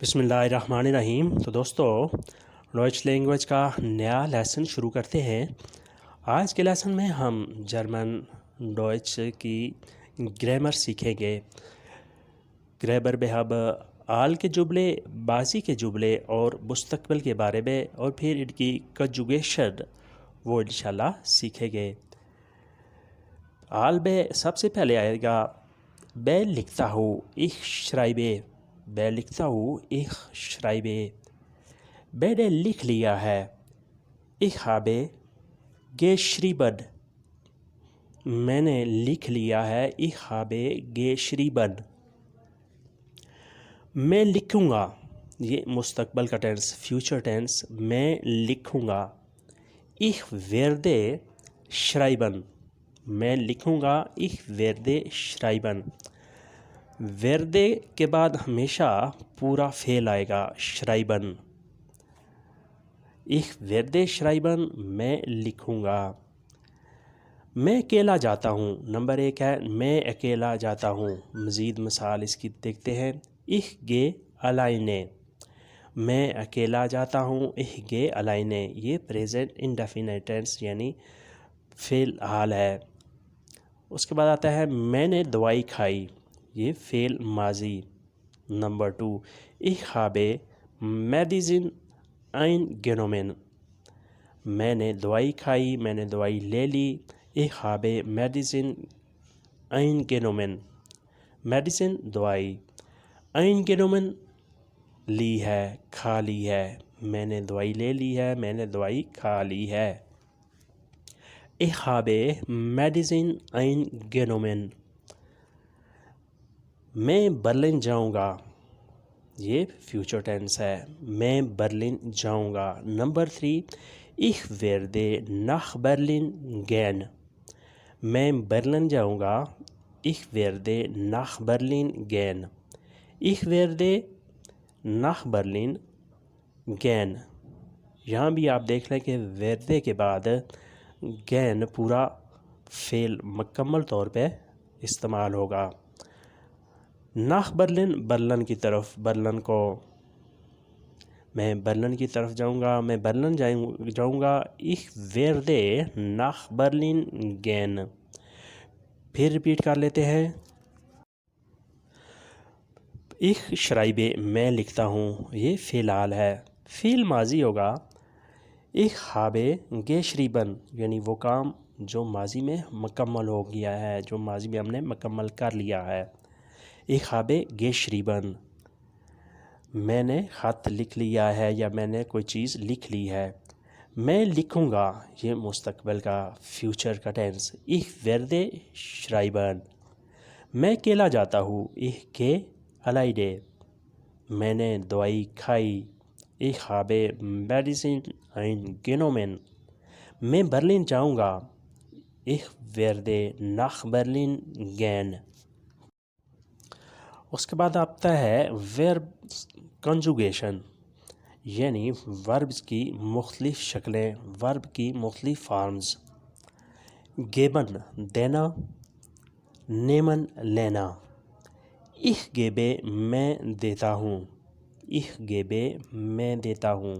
بسم اللہ الرحمن الرحیم۔ تو دوستو، ڈوئچ لینگویج کا نیا لیسن شروع کرتے ہیں۔ آج کے لیسن میں ہم جرمن ڈوئچ کی گرامر سیکھیں گے۔ گرامر میں ہم آل کے جملے، ماضی کے جملے اور مستقبل کے بارے میں اور پھر ان کی کنجوگیشن وہ انشاءاللہ سیکھیں گے۔ آل میں سب سے پہلے آئے گا میں لکھتا ہوں، ich schreibe۔ میں لکھتا ہوں، ich schreibe۔ میں نے لکھ لیا ہے، ich habe geschrieben۔ میں نے لکھ لیا ہے، ich habe geschrieben۔ میں لکھوں گا، یہ مستقبل کا ٹینس، فیوچر ٹینس، میں لکھوں گا، ich werde schreiben۔ میں لکھوں گا، ich werde schreiben۔ ویردے کے بعد ہمیشہ پورا فعل آئے گا، schreiben۔ ich werde schreiben، میں لکھوں گا۔ میں اکیلا جاتا ہوں، نمبر 1 ہے میں اکیلا جاتا ہوں۔ مزید مثال اس کی دیکھتے ہیں، ich gehe alleine۔ میں اکیلا جاتا ہوں، ich gehe alleine۔ یہ پریزنٹ انڈیفینٹ ٹینس یعنی فعل حال ہے۔ اس کے بعد آتا ہے میں نے دوائی کھائی، یہ فعل ماضی۔ Number 2، ich habe Medizin eingenommen۔ میں نے دوائی کھائی، میں نے دوائی لے لی، ich habe Medizin eingenommen۔ Medicine دوائی، eingenommen لی ہے، کھا لی ہے۔ میں نے دوائی لے لی ہے، میں نے دوائی کھا لی ہے۔ ich habe Medizin eingenommen۔ میں برلن جاؤں گا، یہ فیوچر ٹینس ہے، میں برلن جاؤں گا۔ Number 3، ich werde nach Berlin gehen۔ میں برلن جاؤں گا، ich werde nach Berlin gehen۔ ich werde nach Berlin gehen۔ یہاں بھی آپ دیکھ لیں کہ werde کے بعد gehen پورا فعل مکمل طور پہ استعمال ہوگا۔ nach Berlin، برلن کی طرف، برلن کو میں برلن کی طرف جاؤں گا، میں برلن جاؤں گا، ich werde nach Berlin gehen۔ پھر ریپیٹ کر لیتے ہیں، ich schreibe، میں لکھتا ہوں، یہ فعل حال ہے۔ فعل ماضی ہوگا، ich habe geschrieben، یعنی وہ کام جو ماضی میں مکمل ہو گیا ہے، جو ماضی میں ہم نے مکمل کر لیا ہے۔ ich habe geschrieben، میں نے خط لکھ لیا ہے یا میں نے کوئی چیز لکھ لی ہے۔ میں لکھوں گا، یہ مستقبل کا فیوچر کا ٹینس، ich werde schreiben۔ میں اکیلا جاتا ہوں، ich gehe alleine۔ میں نے دوائی کھائی، ich habe Medizin eingenommen۔ میں برلن جاؤں گا، ich werde nach Berlin gehen۔ اس کے بعد آتا ہے ورب کنجوگیشن، یعنی وربز کی مختلف شکلیں، ورب کی مختلف فارمز۔ گیبن دینا، نیمن لینا۔ ich gebe میں دیتا ہوں، ich gebe میں دیتا ہوں۔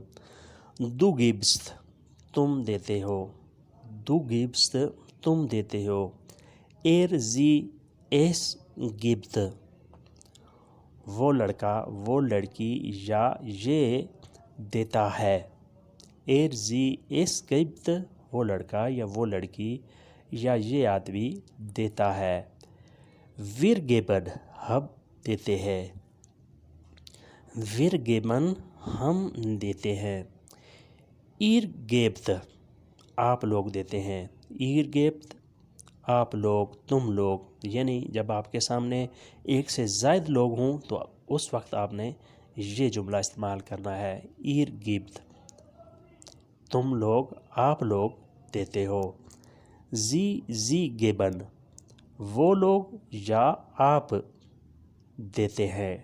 du gibst تم دیتے ہو، du gibst تم دیتے ہو۔ sie es gibt وہ لڑکا، وہ لڑکی یا یہ دیتا ہے۔ sie es gibt وہ لڑکا یا وہ لڑکی یا یہ آدمی دیتا ہے۔ wir geben ہم دیتے ہیں، wir geben ہم دیتے ہیں۔ ihr gebt آپ لوگ دیتے ہیں، ihr gebt آپ لوگ، تم لوگ، یعنی جب آپ کے سامنے ایک سے زائد لوگ ہوں تو اس وقت آپ نے یہ جملہ استعمال کرنا ہے، ihr gebt تم لوگ، آپ لوگ دیتے ہو۔ sie geben وہ لوگ یا آپ دیتے ہیں۔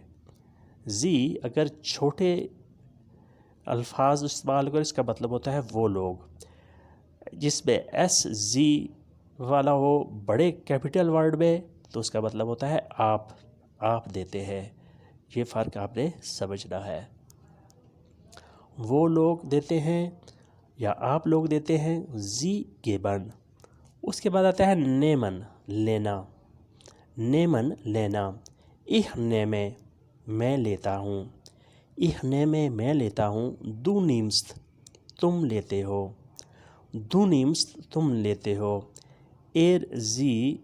sie اگر چھوٹے الفاظ استعمال کرو، اس کا مطلب ہوتا ہے وہ لوگ۔ جس میں sie والا ہو بڑے کیپٹل ورڈ میں تو اس کا مطلب ہوتا ہے آپ دیتے ہیں۔ یہ فرق آپ نے سمجھنا ہے۔ وہ لوگ دیتے ہیں یا آپ لوگ دیتے ہیں، زی گیبن۔ اس کے بعد آتا ہے نیمن، لینا، نیمن لینا۔ ich nehme میں لیتا ہوں، ich nehme میں لیتا ہوں، du nimmst تم لیتے ہو، du nimmst تم لیتے ہو، sie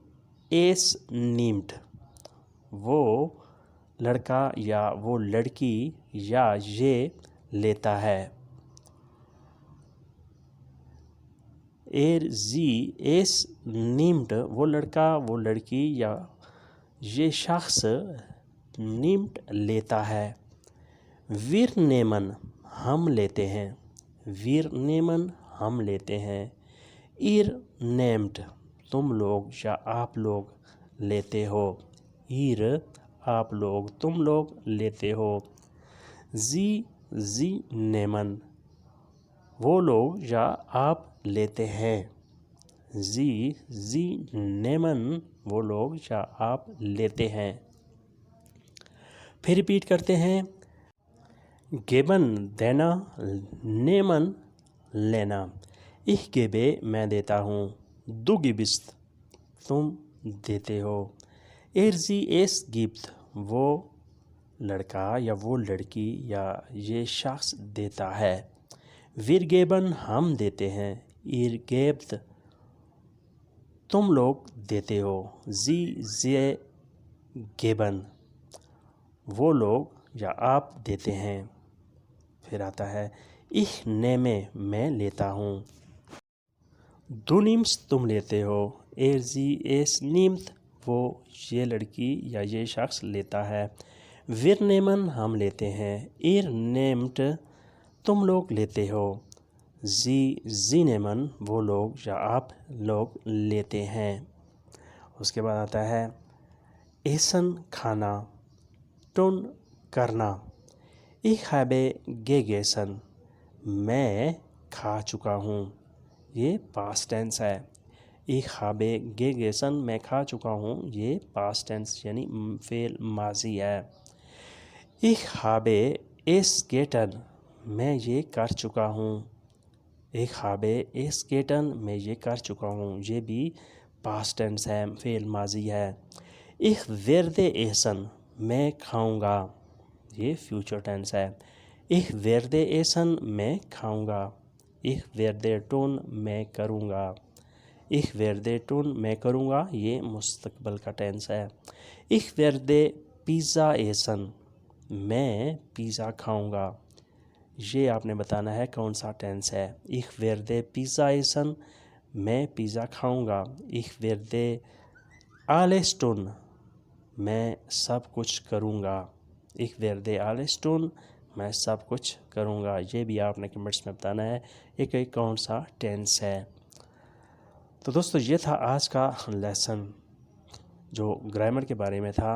es nimmt وہ لڑکا یا وہ لڑکی یا یہ لیتا ہے، sie es nimmt وہ لڑکا وہ لڑکی یا یہ شخص nimmt لیتا ہے، wir nehmen ہم لیتے ہیں، wir nehmen ہم لیتے ہیں، ihr nehmt تم لوگ یا آپ لوگ لیتے ہو، ihr آپ لوگ تم لوگ لیتے ہو، sie nehmen وہ لوگ یا آپ لیتے ہیں، sie nehmen وہ لوگ یا آپ لیتے ہیں۔ پھر ریپیٹ کرتے ہیں، geben دینا، nehmen لینا، ich gebe میں دیتا ہوں، du gibst تم دیتے ہو، sie es gibt وہ لڑکا یا وہ لڑکی یا یہ شخص دیتا ہے، wir geben ہم دیتے ہیں، ihr gebt تم لوگ دیتے ہو، sie geben وہ لوگ یا آپ دیتے ہیں۔ پھر آتا ہے ich nehme میں لیتا ہوں، du nimmst تم لیتے ہو، sie es nimmt وہ یہ لڑکی یا یہ شخص لیتا ہے، wir nehmen ہم لیتے ہیں، ihr nehmt تم لوگ لیتے ہو، sie nehmen وہ لوگ یا آپ لوگ لیتے ہیں۔ اس کے بعد آتا ہے essen کھانا، tun کرنا، ich habe gegessen میں کھا چکا ہوں، یہ past tense ہے، ich habe gegessen میں کھا چکا ہوں، یہ past tense یعنی فعل ماضی ہے، ich habe es getan میں یہ کر چکا ہوں، ich habe es getan میں یہ کر چکا ہوں، یہ بھی past tense ہے، فعل ماضی ہے، ich werde essen میں کھاؤں گا، یہ فیوچر ٹینس ہے، ich werde essen میں کھاؤں گا، ich werde tun میں کروں گا، ich werde tun میں کروں گا، یہ مستقبل کا ٹینس ہے، ich werde pizza essen میں پیزا کھاؤں گا، یہ آپ نے بتانا ہے کون سا ٹینس ہے، ich werde pizza essen میں پیزا کھاؤں گا، ich werde alles tun میں سب کچھ کروں گا، ich werde alles tun میں سب کچھ کروں گا، یہ بھی آپ نے کمنٹس میں بتانا ہے ایک کون سا ٹینس ہے۔ تو دوستو یہ تھا آج کا لیسن جو گرامر کے بارے میں تھا،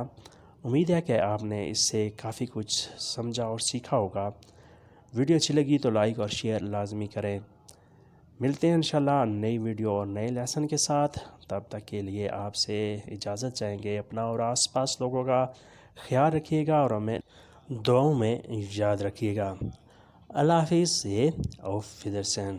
امید ہے کہ آپ نے اس سے کافی کچھ سمجھا اور سیکھا ہوگا۔ ویڈیو اچھی لگی تو لائک اور شیئر لازمی کریں۔ ملتے ہیں انشاءاللہ نئی ویڈیو اور نئے لیسن کے ساتھ، تب تک کے لیے آپ سے اجازت چاہیں گے، اپنا اور آس پاس لوگوں کا خیال رکھیے گا اور ہمیں دعاؤں میں یاد رکھیے گا۔ اللہ حافظ، یہ auf Wiedersehen۔